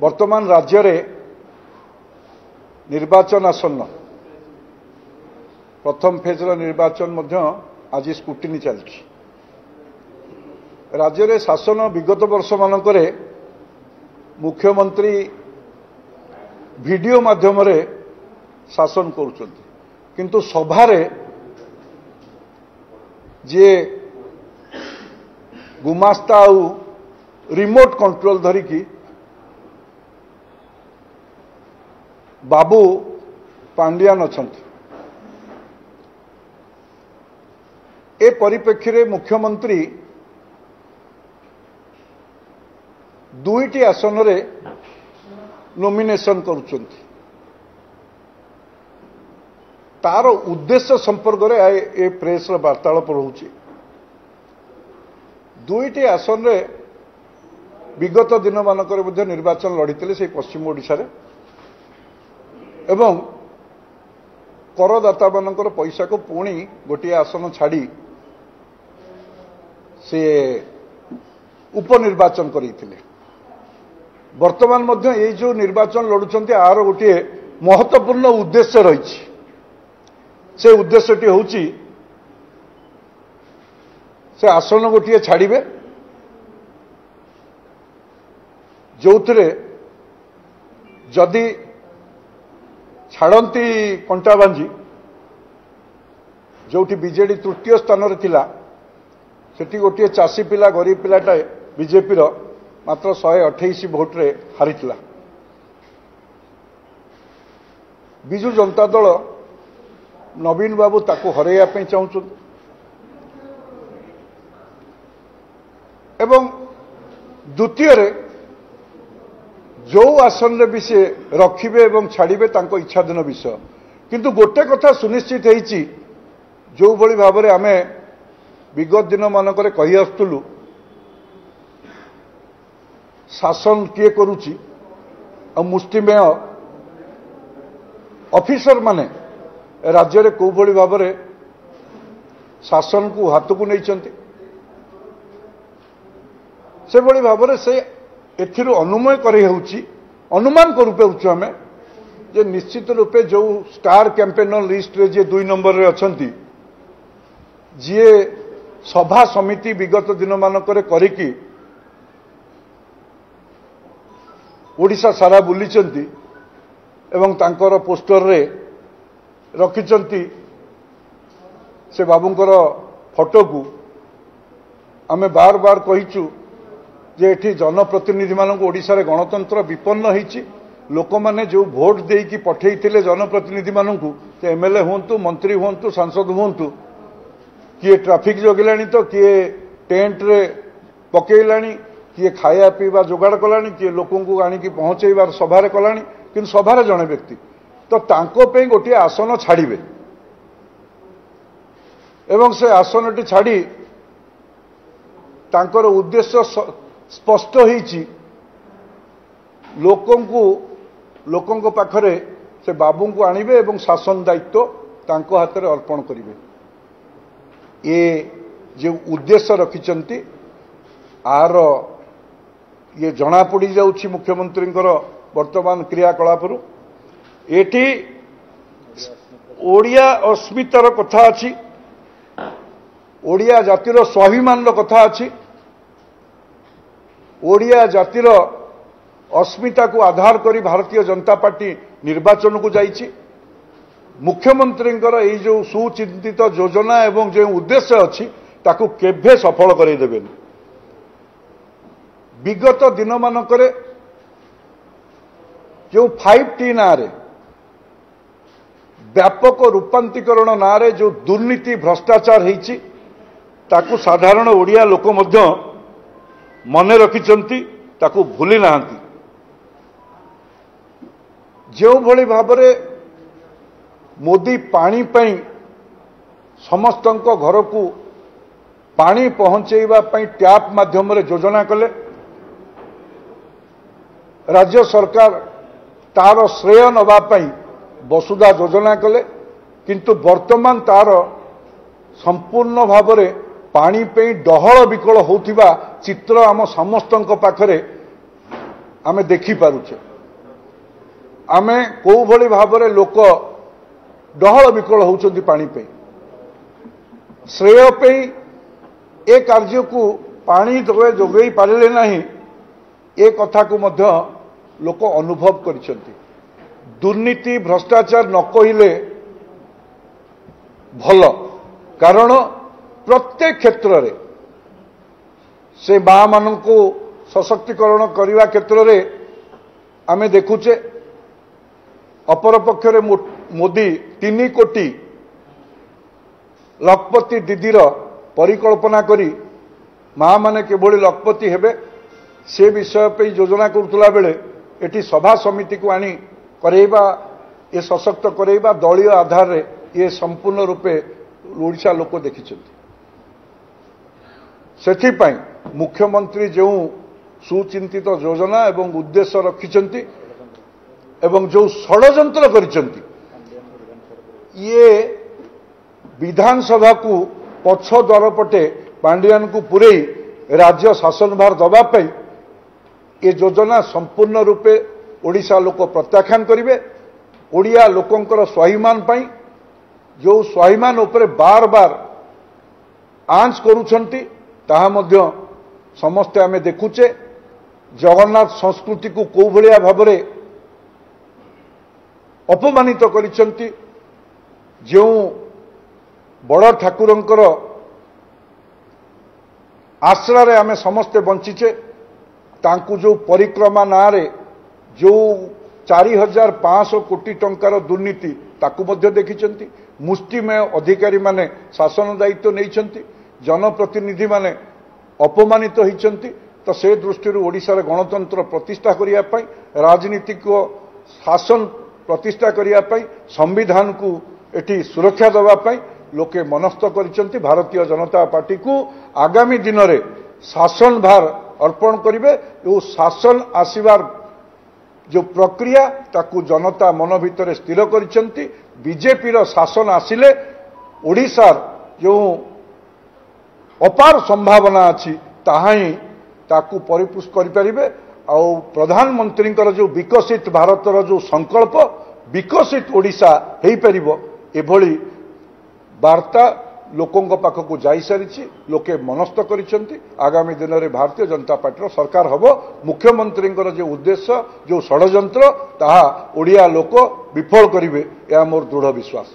वर्तमान राज्य रे निर्वाचन आसन्न प्रथम फेज निर्वाचन आज स्क्रूटिनी चलछि। राज्य रे शासन विगत वर्ष मानकरे मुख्यमंत्री वीडियो माध्यम रे शासन करुछन्ति, किंतु सभारे जे गुमास्ता आउ रिमोट कंट्रोल धरिकी बाबू पांड्यान अछन्ति। ए परिप्रेक्षी मुख्यमंत्री दुईटी आसन रे नॉमिनेशन करुछन्ति। तार उद्देश्य संपर्क रे ए प्रेस वार्तालाप रहुछि। दुईटी आसन रे विगत दिन मानकर मध्य निर्वाचन लड़ीते से पश्चिम ओडिशा रे एवं करदाता मानकर पैसा को पुणी गोटे आसन छाड़ी से उपनिर्वाचन करते। वर्तमान मध्य ये जो निर्वाचन लड़ुंट आर गोटे महत्वपूर्ण उद्देश्य रही। से उद्देश्यटी होची से आसन गोटे छाड़े जो जदि छाड़ती कंटाबांजी जो बीजेडी तृतीय स्थान रे थिला सेठी गोटे चाषी पिला गरीब पिलाटा बीजेपी रो मात्र 128 भोट रे हारिथिला। बिजु जनता दल नवीन बाबू ताकू हरैया पे चाहूँ एवं द्वितीय रे जो आसन रे भी से रखिबे एवं छाड़िबे तांको इच्छाधीन विषय, किंतु गोटे कथा सुनिश्चित होईची जो भली भाव में आमे विगत दिन मानकरे कहि आस्तुलु शासन किए करुची और मुष्टिमेय ऑफिसर माने राज्य रे को भली भाव में शासन को हाथ को नहीं चंती से भली भाव में से एथिरु अनुमय करे होउची अनुमान करू पाउछु हमें जे निश्चित रूपे जो स्टार कैंपेनर लिस्ट रे जे 2 नंबर रे अछंती जे सभा समिति विगत दिन मानकरे करिकी ओडिशा सारा बुलीचंती एवं तांकर पोस्टर रे रखिचंती से बाबूंकर फोटो को आमे बार बार कहिचु जे एठी जनप्रतिनिधि मानक ओडिशा रे गणतंत्र विपन्न होईची। लोक माने जो भोट देकी पठेइथिले जनप्रतिनिधि मानकू एमएलए हुंतु मंत्री हुंतु सांसद हुंतु किए ट्रैफिक जगिलानी तो किए टेंट रे पकेइलानी किए खाया पीवा जोगाड़ कलानी किए लोकन को आनिकी पहुंचेबार सभारे कलानी, किंतु सभारे जणे व्यक्ति तो तांको पे गोटे आसन छाड़िबे एवं से आसनटी छाड़ी तांकर उद्देश्य स्पष्ट होईची लोकंको पाखरे से बाबू को आनिबे एवं शासन दायित्व तांको हाथ में अर्पण करिवे। ये जो उद्देश्य रखिचंती आर ये जना पड़ी जाउछि मुख्यमंत्री वर्तमान क्रियाकलाप एठी ओडिया अस्मितार कथा अछि, ओडिया जातिर स्वाभिमान कथा अछि, ओडिया जातिर अस्मिता को आधार करी भारतीय जनता पार्टी निर्वाचन को जाइछि। मुख्यमंत्री ये जो सुचिंतित योजना एवं जो उद्देश्य अच्छी ताकू केभे सफल करदेवे। विगत दिन मानकरे जो 5T ना रे व्यापक रूपांतरीकरण ना रे जो दुर्नीति भ्रष्टाचार होईछि ताकू साधारण ओडिया लोक मध्य मने रखिचंती ताकू भूली नाहंती। जो भली भाबरे मोदी पानी पई समस्तंको घर को पानी पहुंचेबा पई टैप माध्यम रे योजना कले, राज्य सरकार तार श्रेय नवा पई वसुधा योजना कले, किंतु वर्तमान तार संपूर्ण भाव में पानी पे डहल विकल होतिबा चित्र आम समस्तंक पाखरे आमे देखि पारुछे आमे को भली भाबरे लोक डहल विकल होउछन्ति पानी पे श्रेय पे ए कार्य को पानी जोगई पारे नहीं ए कथा को मध्य लोक अनुभव करिसेंति दुर्नीति भ्रष्टाचार न कहिले भल कारण प्रत्येक क्षेत्र रे से मां मान को सशक्तिकरण करने क्षेत्र में आमे देखुचे अपर पक्षरे मोदी 3 कोटी लखपति दीदीर परिकल्पना करी मां माने केभली लखपति हेबे से विषय पे योजना करुला बेले एटी सभा समिति को आनी करेबा ये सशक्त करेबा दलीय आधार रे ये संपूर्ण रूपे ओडिशा लोक देखिछन्ति सेथिपाई मुख्यमंत्री जो सुचिंतित योजना एवं उद्देश्य रखिछन्ति एवं जो षड्यंत्र करिछन्ति ये विधानसभा को पछ द्वार पटे पांडियान को पुरई राज्य शासन भार दवाई ये योजना संपूर्ण रूपे ओडिशा लोक प्रत्याख्यान करेंगे ओडिया लोकंकर स्वाभिमान पाई जो स्वाभिमान उपरे बार बार आंच करुछन्ति ताहा मध्य समस्ते आमे देखुचे जगन्नाथ संस्कृति को कौ भलिया भाबरे अपमानित करिछन्ति जो बड़ ठाकुरंकर आश्रा रे आमे समस्ते बंचीचे तांकु जो परिक्रमा नारे जो 4500 कोटी टंकार दुर्नीति ताकु मध्य देखिछन्ति मुष्टिमय अधिकारी माने शासन दायित्व नैछन्ति जनप्रतिनिधि माने अपमानित होइछन्ति तो से दृष्टि ओडिशा रे गणतंत्र प्रतिष्ठा करिया पई राजनीतिक शासन प्रतिष्ठा करिया पई संविधान को एटी सुरक्षा देवा पई लोके मनस्थ करिछन्ति भारतीय जनता पार्टी को आगामी दिन रे शासन भार अर्पण करिवे जो शासन आसीबार जो प्रक्रिया ताकू जनता मन भितर स्थिर करिछन्ति बीजेपी रो शासन आसिले ओडिशार जो अपार संभावना अछि ताहाई ताकू परिपुष्ट करि परिबे आ प्रधानमंत्री जो विकसित भारतर जो संकल्प विकसित ओडिशा हेई परिबो एभली वार्ता लोकों पाखक जाई सारी लोके मनस्थ करिसेंति आगामी दिन में भारतीय जनता पार्टी सरकार हबो मुख्यमंत्री जो उद्देश्य जो षड्यंत्र ताहा ओडिया लोक विफल करिवे या मोर दृढ़ विश्वास।